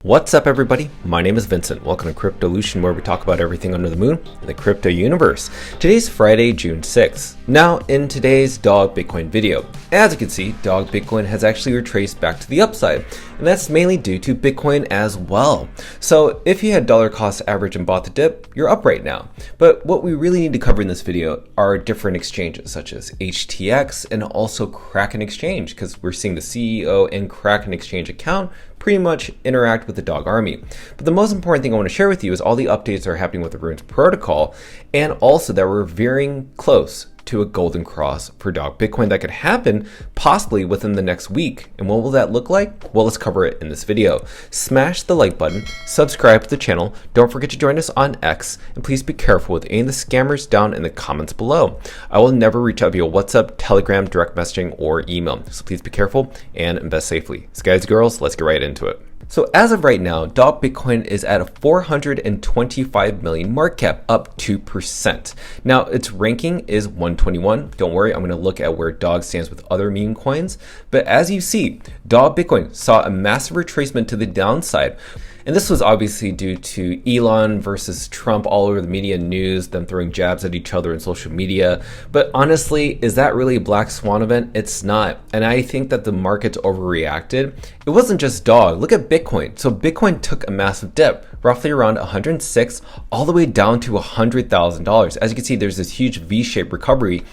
What's up everybody? My name is Vincent. Welcome to Cryptolution, where we talk about everything under the moon in the crypto universe. Today's Friday, June 6th. Now in today's Dog Bitcoin video, as you can see, Dog Bitcoin has actually retraced back to the upside, and that's mainly due to Bitcoin as well. So if you had dollar cost average and bought the dip, you're up right now. But what we really need to cover in this video are different exchanges such as HTX and also Kraken exchange, because we're seeing the CEO and Kraken exchange account pretty much interact with the dog army. But the most important thing I want to share with you is all the updates that are happening with the Runes protocol, and also that we're veering close to a golden cross for Dog Bitcoin that could happen possibly within the next week. And what will that look like? Well, let's cover it in this video. Smash the like button, subscribe to the channel, don't forget to join us on X, and please be careful with any of the scammers down in the comments below. I will never reach out via WhatsApp, Telegram, direct messaging, or email, so please be careful and invest safely. So guys and girls, let's get right into it. So as of right now, Dog Bitcoin is at a 425 million market cap, up 2%. Now its ranking is 121. Don't worry, I'm going to look at where Dog stands with other meme coins. But as you see, Dog Bitcoin saw a massive retracement to the downside. And this was obviously due to Elon versus Trump all over the media news, them throwing jabs at each other in social media. But honestly, is that really a black swan event? It's not. And I think that the market's overreacted. It wasn't just Dog. Look at Bitcoin. So Bitcoin took a massive dip, roughly around 106, all the way down to $100,000. As you can see, there's this huge V-shaped recovery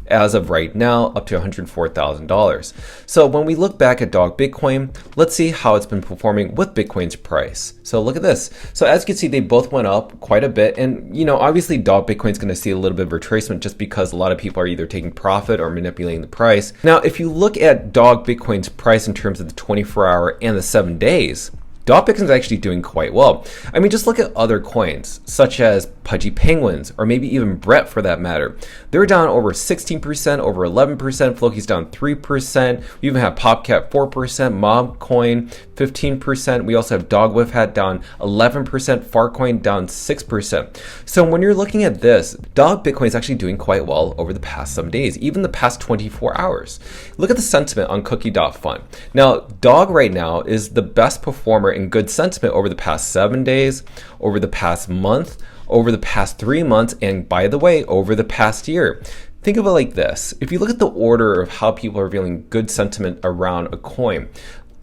as of right now, up to $104,000. So when we look back at Dog Bitcoin, let's see how it's been performing with Bitcoin's price. So look at this. So as you can see, they both went up quite a bit. And, you know, obviously Dog Bitcoin's going to see a little bit of retracement just because a lot of people are either taking profit or manipulating the price. Now, if you look at Dog Bitcoin's price in terms of the 24-hour and the 7 days, Dog Bitcoin is actually doing quite well. I mean, just look at other coins, such as Pudgy Penguins, or maybe even Brett for that matter. They're down over 16%, over 11%, Floki's down 3%. We even have PopCat 4%, Mobcoin 15%. We also have Dog Whiff Hat down 11%, Farcoin down 6%. So when you're looking at this, Dog Bitcoin is actually doing quite well over the past 7 days, even the past 24 hours. Look at the sentiment on Cookie.fun. Now, Dog right now is the best performer in good sentiment over the past 7 days, over the past month, over the past 3 months, and by the way, over the past year. Think of it like this. If you look at the order of how people are feeling good sentiment around a coin,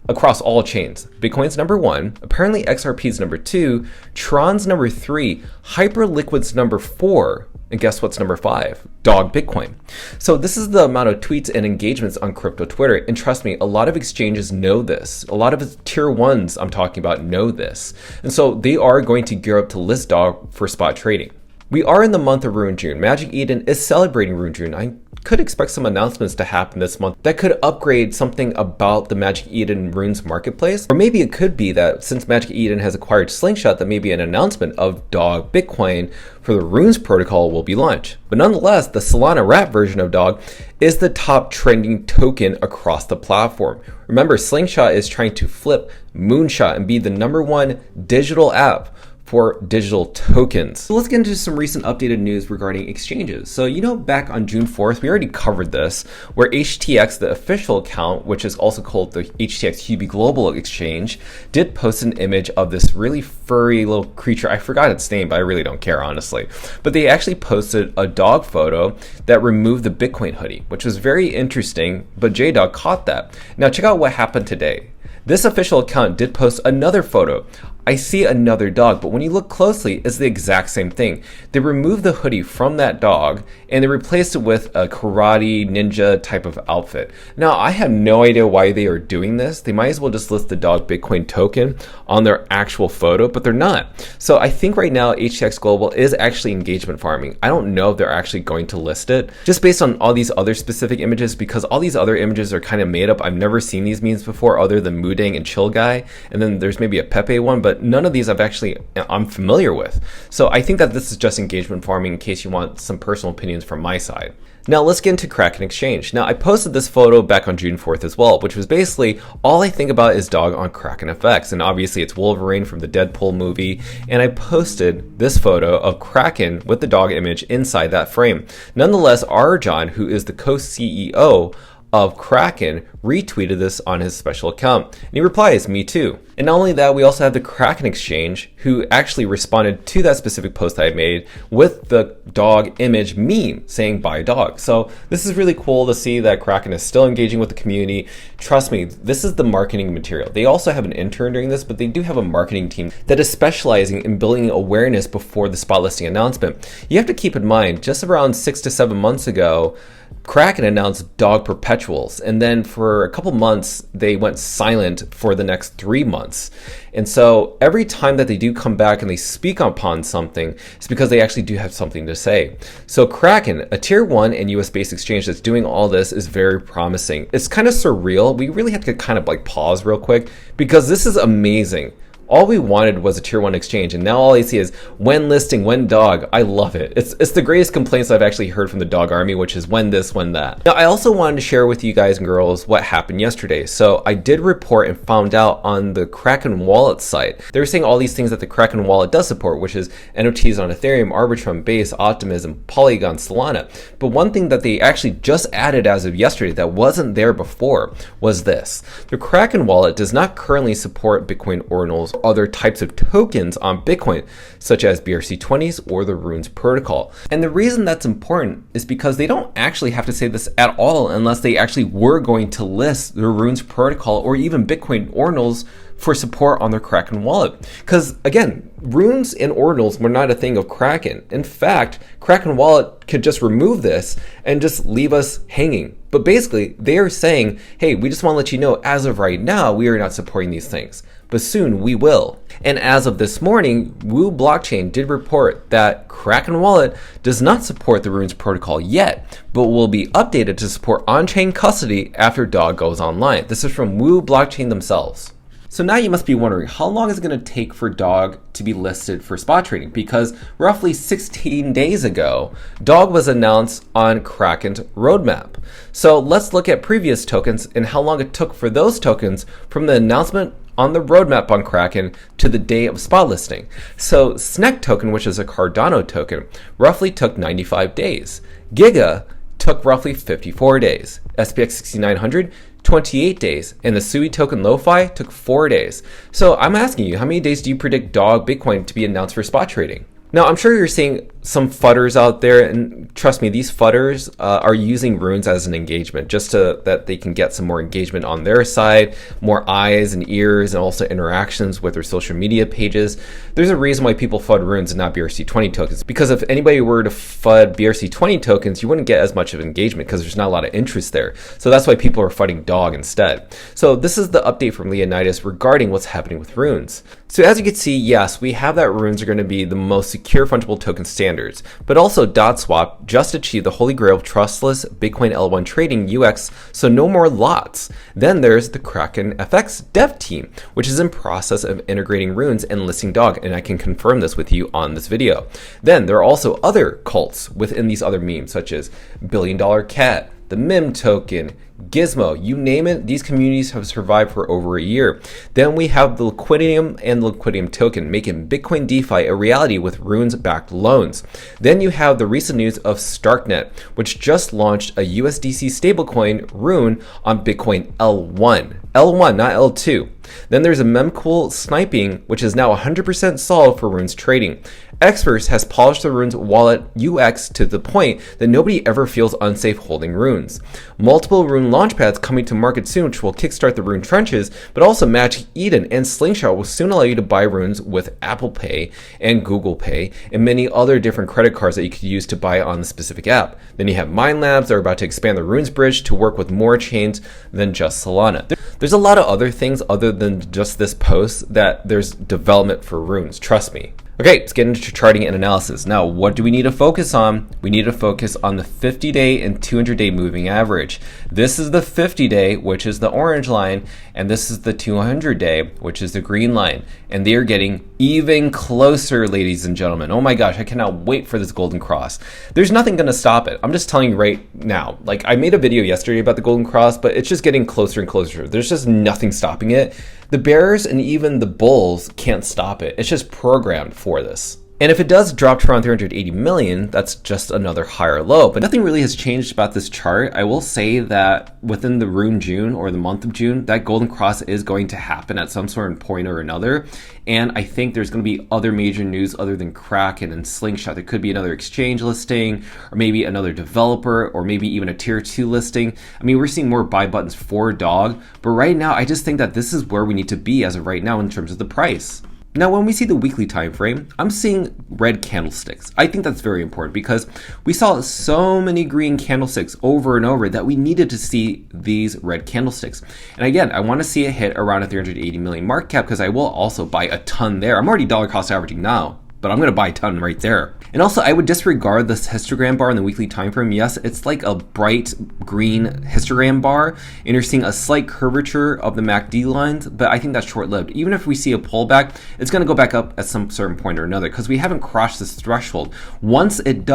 across all chains, Bitcoin's number 1, apparently XRP's number 2, Tron's number 3, Hyperliquid's number 4, and guess what's number 5? Dog Bitcoin. So this is the amount of tweets and engagements on crypto Twitter. And trust me, a lot of exchanges know this. A lot of tier ones I'm talking about know this. And so they are going to gear up to list Dog for spot trading. We are in the month of Rune June. Magic Eden is celebrating Rune June. I could expect some announcements to happen this month that could upgrade something about the Magic Eden Runes marketplace. Or maybe it could be that since Magic Eden has acquired Slingshot, that maybe an announcement of Dog Bitcoin for the Runes protocol will be launched. But nonetheless, the Solana wrap version of Dog is the top trending token across the platform. Remember, Slingshot is trying to flip Moonshot and be the #1 digital app for digital tokens. So let's get into some recent updated news regarding exchanges. So, you know, back on June 4th, we already covered this, where HTX, the official account, which is also called the HTX Huobi Global Exchange, did post an image of this really furry little creature. I forgot its name, but I really don't care, honestly. But they actually posted a dog photo that removed the Bitcoin hoodie, which was very interesting, but JDog caught that. Now check out what happened today. This official account did post another photo. I see another dog, but when you look closely, it's the exact same thing. They removed the hoodie from that dog and they replaced it with a karate ninja type of outfit. Now, I have no idea why they are doing this. They might as well just list the Dog Bitcoin token on their actual photo, but they're not. So I think right now HTX Global is actually engagement farming. I don't know if they're actually going to list it just based on all these other specific images, because all these other images are kind of made up. I've never seen these memes before other than Mudang and Chill Guy. And then there's maybe a Pepe one, but none of these I'm familiar with. So I think that this is just engagement farming in case you want some personal opinions from my side. Now let's get into Kraken Exchange. Now I posted this photo back on June 4th as well, which was basically all I think about is Dog on Kraken FX. And obviously it's Wolverine from the Deadpool movie. And I posted this photo of Kraken with the dog image inside that frame. Nonetheless, Arjan, who is the co-CEO of Kraken, retweeted this on his special account. And he replies, "Me too." And not only that, we also have the Kraken exchange, who actually responded to that specific post I made with the dog image meme saying buy dog. So this is really cool to see that Kraken is still engaging with the community. Trust me, this is the marketing material. They also have an intern doing this, but they do have a marketing team that is specializing in building awareness before the spot listing announcement. You have to keep in mind, just around 6 to 7 months ago, Kraken announced dog perpetuals, and then for a couple months they went silent for the next 3 months. And so every time that they do come back and they speak upon something, it's because they actually do have something to say. So Kraken, a tier 1 and US based exchange that's doing all this, is very promising. It's kind of surreal. We really have to kind of like pause real quick because this is amazing. All we wanted was a tier 1 exchange, and now all I see is when listing, when dog. I love it. It's the greatest complaints I've actually heard from the dog army, which is when this, when that. Now, I also wanted to share with you guys and girls what happened yesterday. So I did report and found out on the Kraken wallet site. They were saying all these things that the Kraken wallet does support, which is NFTs on Ethereum, Arbitrum, Base, Optimism, Polygon, Solana. But one thing that they actually just added as of yesterday that wasn't there before was this. The Kraken wallet does not currently support Bitcoin Ordinals, other types of tokens on Bitcoin, such as BRC20s or the Runes protocol. And the reason that's important is because they don't actually have to say this at all unless they actually were going to list the Runes protocol or even Bitcoin Ordinals for support on their Kraken wallet. Because again, Runes and Ordinals were not a thing of Kraken. In fact, Kraken wallet could just remove this and just leave us hanging. But basically, they are saying, hey, we just want to let you know, as of right now, we are not supporting these things. But soon we will. And as of this morning, Woo Blockchain did report that Kraken wallet does not support the Runes protocol yet, but will be updated to support on-chain custody after DOG goes online. This is from Woo Blockchain themselves. So now you must be wondering, how long is it going to take for DOG to be listed for spot trading? Because roughly 16 days ago, DOG was announced on Kraken's roadmap. So let's look at previous tokens and how long it took for those tokens from the announcement on the roadmap on Kraken to the day of spot listing. So SNEC token, which is a Cardano token, roughly took 95 days. Giga took roughly 54 days. SPX 6900, 28 days. And the Sui token Lo-Fi took 4 days. So I'm asking you, how many days do you predict DOG Bitcoin to be announced for spot trading? Now, I'm sure you're seeing some fudders out there, and trust me, these fudders are using Runes as an engagement just that they can get some more engagement on their side, more eyes and ears, and also interactions with their social media pages. There's a reason why people FUD Runes and not BRC20 tokens, because if anybody were to FUD BRC20 tokens, you wouldn't get as much of engagement because there's not a lot of interest there. So that's why people are FUDding DOG instead. So this is the update from Leonidas regarding what's happening with Runes. So as you can see, yes, we have that Runes are going to be the most secure fungible token standards, but also DotSwap just achieved the holy grail of trustless Bitcoin L1 trading UX, so no more lots. Then there's the Kraken FX dev team, which is in process of integrating Runes and listing DOG, and I can confirm this with you on this video. Then there are also other cults within these other memes, such as Billion Dollar Cat, the MIM token, Gizmo, you name it, these communities have survived for over a year. Then we have the Liquidium and the Liquidium token, making Bitcoin DeFi a reality with Runes-backed loans. Then you have the recent news of Starknet, which just launched a USDC stablecoin Rune on Bitcoin L1. L1, not L2. Then there's a mempool sniping, which is now 100% solved for Runes trading. Xverse has polished the Runes wallet UX to the point that nobody ever feels unsafe holding Runes. Multiple Rune launchpads coming to market soon, which will kickstart the Rune trenches, but also Magic Eden and Slingshot will soon allow you to buy Runes with Apple Pay and Google Pay and many other different credit cards that you could use to buy on the specific app. Then you have Mind Labs that are about to expand the Runes bridge to work with more chains than just Solana. There's a lot of other things other than just this post that there's development for Runes, trust me. Okay, let's get into charting and analysis. Now, what do we need to focus on? We need to focus on the 50-day and 200-day moving average. This is the 50-day, which is the orange line, and this is the 200-day, which is the green line. And they are getting even closer, ladies and gentlemen. Oh my gosh, I cannot wait for this golden cross. There's nothing going to stop it. I'm just telling you right now. Like, I made a video yesterday about the golden cross, but it's just getting closer and closer. There's just nothing stopping it. The bears and even the bulls can't stop it. It's just programmed for this. And if it does drop to around 380 million, that's just another higher low. But nothing really has changed about this chart. I will say that within the rune June or the month of June, that golden cross is going to happen at some sort of point or another. And I think there's going to be other major news other than Kraken and Slingshot. There could be another exchange listing, or maybe another developer, or maybe even a tier 2 listing. I mean, we're seeing more buy buttons for dog, but right now I just think that this is where we need to be as of right now in terms of the price. Now, when we see the weekly time frame, I'm seeing red candlesticks. I think that's very important because we saw so many green candlesticks over and over that we needed to see these red candlesticks. And again, I want to see a hit around a 380 million market cap because I will also buy a ton there. I'm already dollar cost averaging now, but I'm going to buy a ton right there. And also, I would disregard this histogram bar in the weekly time frame. Yes, it's like a bright green histogram bar, and you're seeing a slight curvature of the MACD lines, but I think that's short-lived. Even if we see a pullback, it's going to go back up at some certain point or another because we haven't crossed this threshold. Once it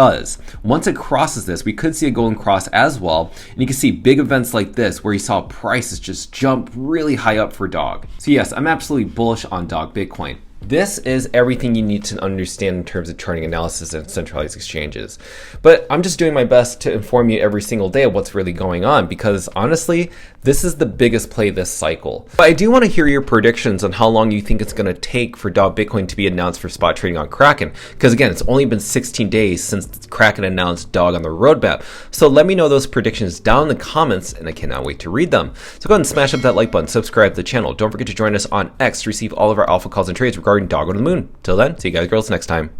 crosses this, we could see a golden cross as well, and you can see big events like this where you saw prices just jump really high up for dog. So yes, I'm absolutely bullish on dog Bitcoin. This is everything you need to understand in terms of charting analysis and centralized exchanges. But I'm just doing my best to inform you every single day of what's really going on because honestly, this is the biggest play this cycle. But I do want to hear your predictions on how long you think it's going to take for dog Bitcoin to be announced for spot trading on Kraken. Because again, it's only been 16 days since Kraken announced dog on the roadmap. So let me know those predictions down in the comments and I cannot wait to read them. So go ahead and smash up that like button, subscribe to the channel. Don't forget to join us on X to receive all of our alpha calls and trades regarding dog on the moon. Till then, see you guys girls next time.